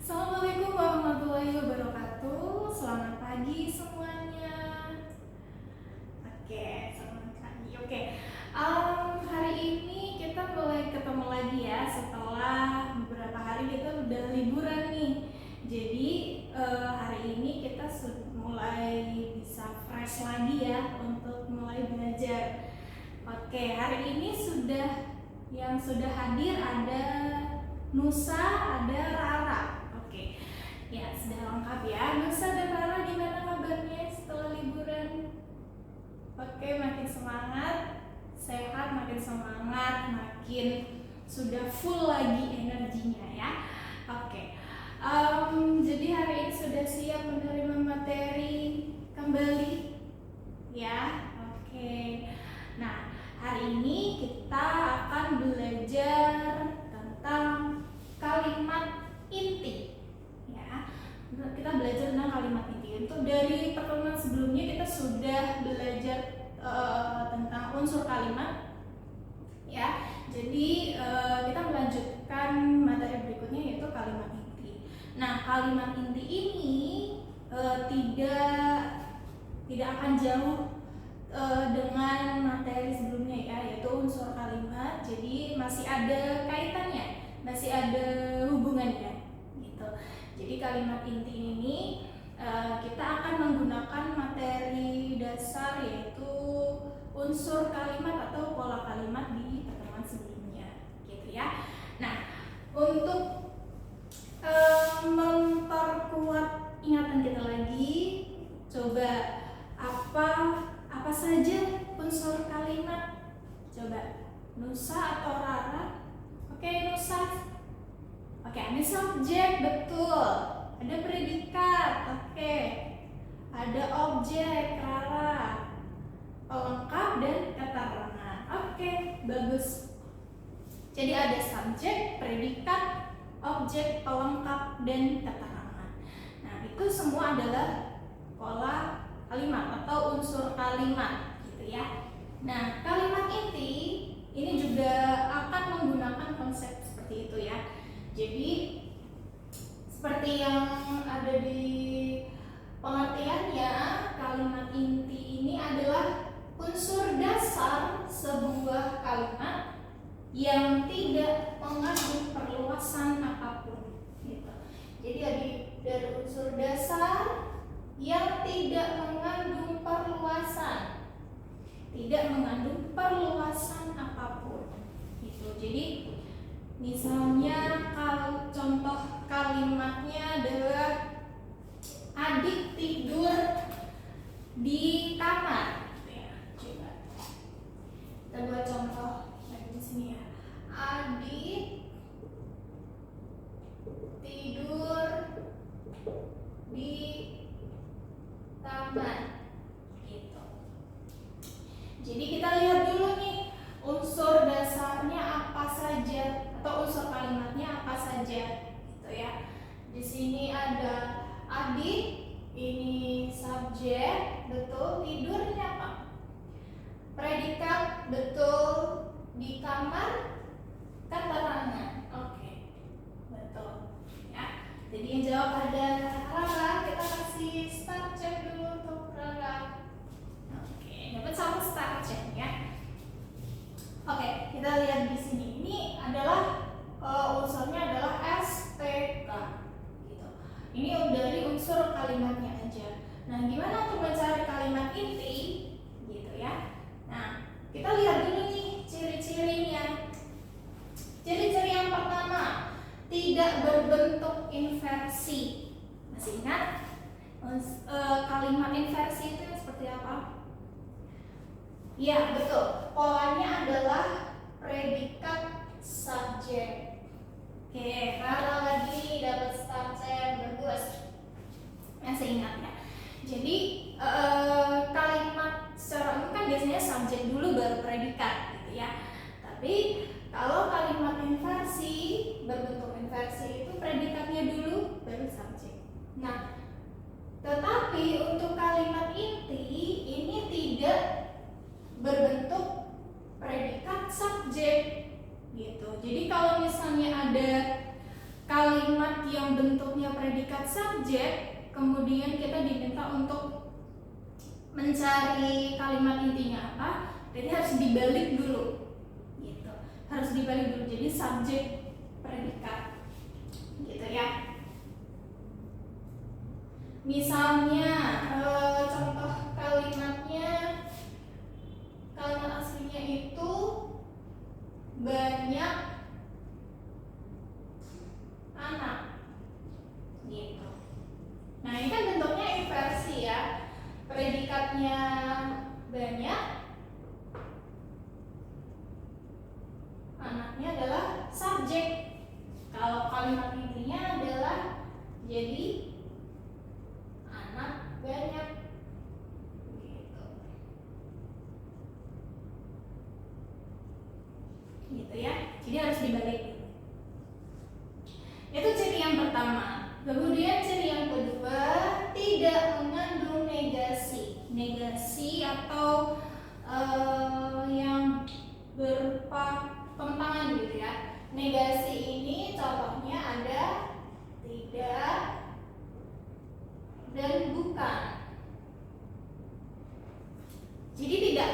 Assalamualaikum warahmatullahi wabarakatuh. Selamat pagi semuanya. Selamat pagi. Hari ini kita mulai ketemu lagi ya setelah beberapa hari kita udah liburan nih. Jadi hari ini kita mulai bisa fresh lagi ya untuk mulai belajar. Hari ini yang sudah hadir ada Nusa, ada Rara. Ya, sudah lengkap ya. Nusa dan Rara gimana kabarnya setelah liburan? Makin semangat, sehat, makin semangat, makin sudah full lagi energinya ya. Jadi hari ini sudah siap menerima materi kembali ya. Nah, hari ini kita akan belajar tentang kalimat inti. Kita belajar tentang kalimat inti. Untuk dari pertemuan sebelumnya kita sudah belajar tentang unsur kalimat ya. Jadi kita melanjutkan materi berikutnya yaitu kalimat inti. Nah, kalimat inti ini tidak akan jauh dengan materi sebelumnya ya, yaitu unsur kalimat. Jadi masih ada kaitannya, masih ada hubungannya gitu. Jadi kalimat inti ini kita akan menggunakan materi dasar yaitu unsur kalimat atau pola kalimat di pertemuan sebelumnya gitu ya. Nah, untuk memperkuat ingatan kita lagi, coba apa saja unsur kalimat? Coba Nusa atau Rara? Nusa. Ada subjek, betul. Ada predikat, ada objek, Rara. Pelengkap dan keterangan. Bagus. Jadi ada subjek, predikat, objek, pelengkap, dan keterangan. Nah, itu semua adalah pola kalimat atau unsur kalimat gitu ya. Nah, kalimat inti ini juga akan menggunakan konsep seperti itu ya. Jadi seperti yang ada di pengertiannya, kalimat inti ini adalah unsur dasar sebuah kalimat yang tidak mengandung perluasan apapun gitu. Jadi dari unsur dasar yang tidak mengandung perluasan apapun gitu. Jadi misalnya kalau contoh kalimatnya adalah adik tidur di kamar. Coba kita buat contoh lagi di sini ya. Adik tidur di kamar gitu. Jadi kita lihat dulu nih unsur dasarnya apa saja atau unsur kalimatnya apa saja gitu ya. Di sini ada adik, ini subjek, betul. Tidurnya apa? Predikat, betul. Di kamar, keterangan. Betul ya. Jadi yang jawab ada Rara. Kita kasih start check dulu untuk Rara. Dapat satu start check ya. Kita lihat di sini. Ini adalah unsurnya adalah SPK gitu. Ini dari unsur kalimatnya aja. Nah, gimana untuk mencari kalimat inti gitu ya? Nah, kita lihat dulu nih ciri-cirinya. Ciri-ciri yang pertama, tidak berbentuk inversi. Masih ingat kalimat inversi itu seperti apa? Ya, betul. Polanya adalah predikat subjek. Rara lagi dapat start check, bagus. Masih ingat ya? Jadi kalimat secara umum kan biasanya subjek dulu baru predikat gitu ya. Tapi kalau kalimat inversi, berbentuk inversi itu predikatnya dulu baru subjek. Nah, tetapi untuk kalimat inti ini tidak berbentuk predikat subjek gitu. Jadi kalau misalnya ada kalimat yang bentuknya predikat subjek, kemudian kita diminta untuk mencari kalimat intinya apa, jadi harus dibalik dulu gitu, harus dibalik dulu, jadi subjek predikat gitu ya. Misalnya contoh kalimatnya, kalimat aslinya itu banyak anak gitu. Nah ini kan bentuknya inversi ya, predikatnya banyak, anaknya adalah subjek. Kalau kalimat intinya adalah jadi anak banyak gitu ya, jadi harus dibalik. Itu ciri yang pertama. Kemudian ciri yang kedua, tidak mengandung negasi. Negasi atau yang berupa penentangan gitu ya. Negasi ini contohnya ada tidak dan bukan. Jadi tidak,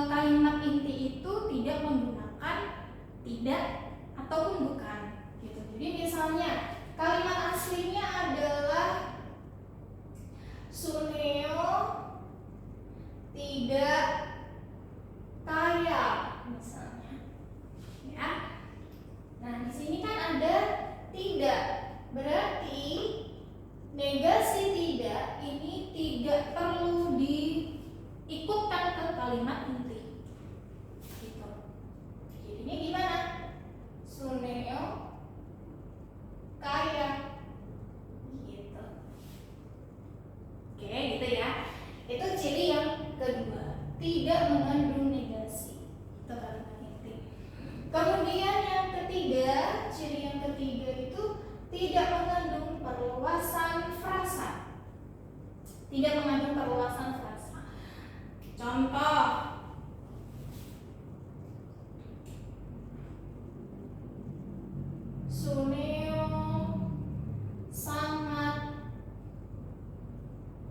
kalimat inti itu tidak menggunakan tidak ataupun bukan gitu. Jadi misalnya kalimat aslinya adalah Suneo tidak kaya misalnya ya. Nah di sini kan ada tidak, berarti negasi tidak ini tidak perlu diikutkan ke kalimat inti gitu. Jadinya gimana? Suneo kaya gitu. Oke gitu ya. Itu ciri yang kedua, tidak mengandung negasi, itu kalimat inti. Kemudian yang ketiga, ciri yang ketiga itu tidak mengandung perluasan frasa. Tidak mengandung perluasan frasa. Contoh, Suneo sangat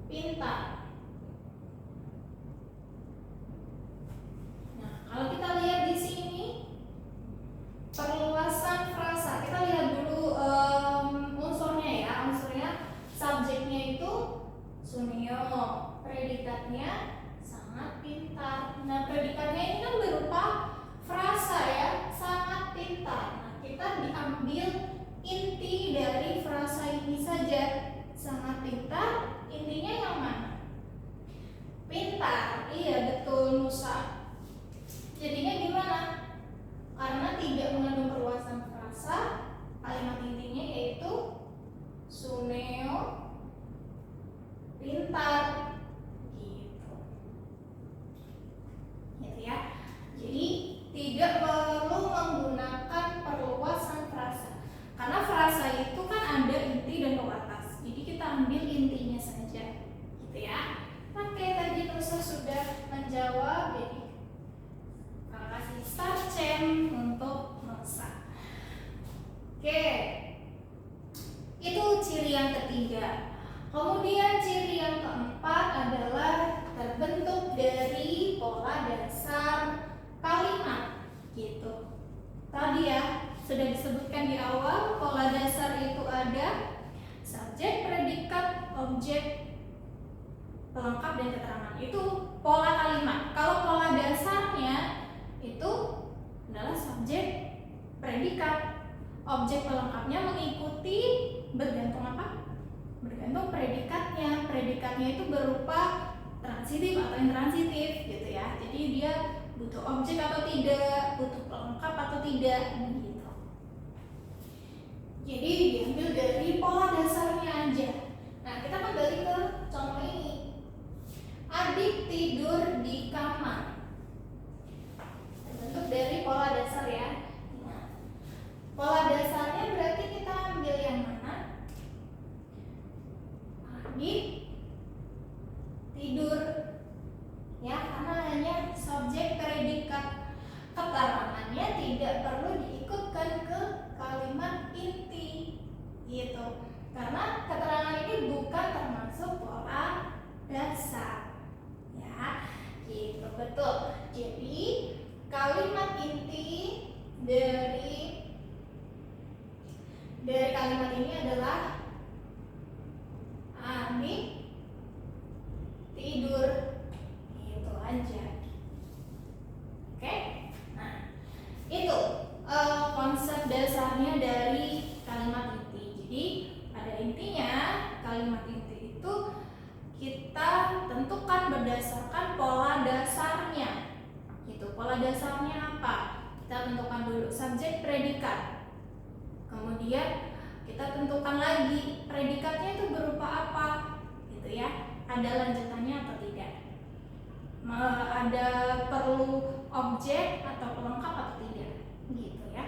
pintar. Nah, kalau kita lihat di sini perluasan frasa, kita lihat dulu unsurnya ya. Unsurnya subjeknya itu Suneo, predikatnya sangat pintar. Nah, predikatnya ini kan berupa frasa ya, sangat pintar. Nah, kita diambil inti dari frasa ini saja, sangat pintar. Intinya yang mana? Pintar, iya betul Nusa. Jadinya gimana? Karena tidak mengandung perluasan frasa, kalimat intinya yaitu Suneo pintar gitu. Gitu ya. Jadi tidak perlu menggunakan perluasan frasa. Karena frasa itu kan ada inti dan pembatas. Jadi kita ambil intinya saja. Gitu ya. Oke, tadi Nusa sudah menjawab, jadi kasih start chain untuk Nusa. Oke, itu ciri yang ketiga. Kemudian ciri yang keempat adalah terbentuk dari pola dasar kalimat gitu. Tadi ya sudah disebutkan di awal, pola dasar itu ada subjek, predikat, objek, pelengkap dan keterangan. Itu pola kalimat. Kalau pola dasarnya itu adalah subjek, predikat, objek pelengkapnya mengikuti bergantung apa? Bergantung predikatnya. Predikatnya itu berupa transitif atau intransitif gitu ya. Jadi dia butuh objek atau tidak, butuh pelengkap atau tidak gitu. Jadi diambil dari pola dasarnya aja. Nah, kita kembali ke contoh ini. Adik tidur di kamar. Terbentuk dari pola dasar ya. Nah, pola dasarnya berarti kita ambil yang mana? Adik tidur ya, karena hanya subjek predikat. Keterangannya tidak perlu diikut dari kalimat ini adalah Adik tidur. Itu aja. Oke? Nah, itu konsep dasarnya dari kalimat inti. Jadi, pada intinya kalimat inti itu kita tentukan berdasarkan pola dasarnya. Gitu. Pola dasarnya apa? Kita tentukan dulu subjek predikat. Kemudian kita tentukan lagi predikatnya itu berupa apa, gitu ya. Ada lanjutannya atau tidak? Ada perlu objek atau pelengkap atau tidak, gitu ya.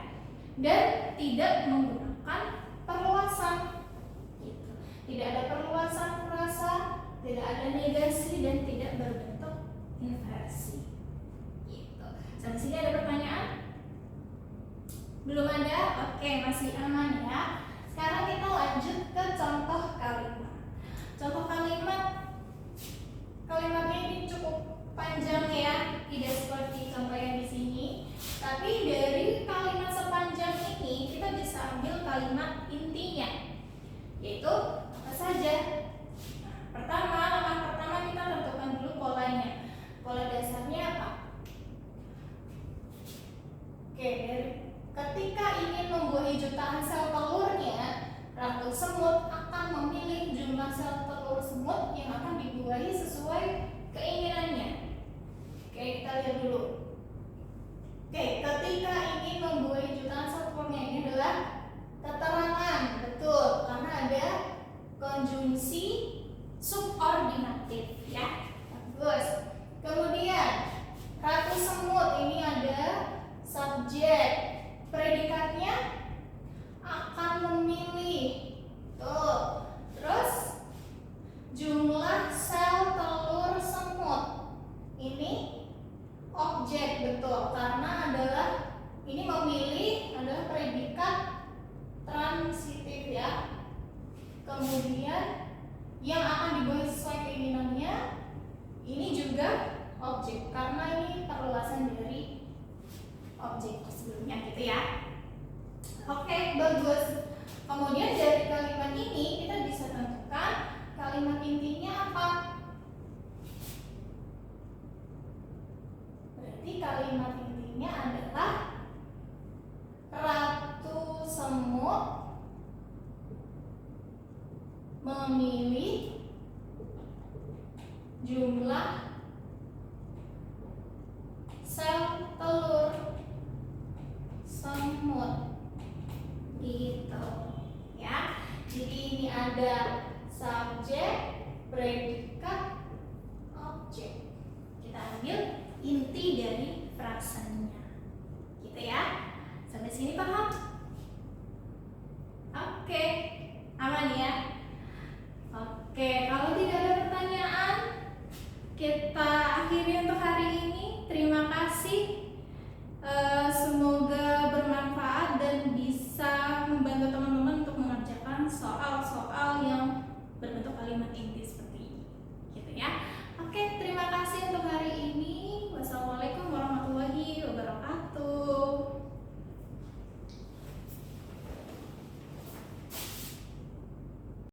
Dan tidak menggunakan perluasan, gitu. Tidak ada perluasan frasa, tidak ada negasi, dan tidak berbentuk inversi, gitu. Sampai sini ada pertanyaan? Belum ada? Oke, masih aman ya. Sekarang kita lanjut ke contoh kalimat. Contoh kalimatnya ini cukup panjang ya, tidak seperti contoh yang di sini. Tapi dari kalimat sepanjang ini kita bisa ambil kalimat intinya, yaitu apa saja. Langkah pertama kita tentukan dulu polanya. Pola dasarnya apa? Oke, ketika ingin membuahi jutaan sel telurnya, ratu semut akan memilih jumlah sel telur semut yang akan dibuahi sesuai keinginannya. Oke, kita lihat dulu. Oke, ketika ingin membuahi jutaan sel telurnya, ini adalah keterangan, betul, karena ada konjungsi subordinatif ya. Bagus. Kemudian ratu semut ini ada subjek, predikatnya akan memilih. Tuh. Terus jumlah sel telur semut ini objek, betul, karena adalah ini memilih adalah predikat transitif ya. Kemudian yang akan dibuahi sesuai keinginannya ini juga objek, karena ini perluasan dari objek sebelumnya, gitu ya. Oke, bagus. Kemudian dari kalimat ini kita bisa tentukan kalimat intinya apa. Berarti kalimat intinya adalah ratu semut memilih jumlah sel telur semut, gitu ya. Jadi ini ada subjek,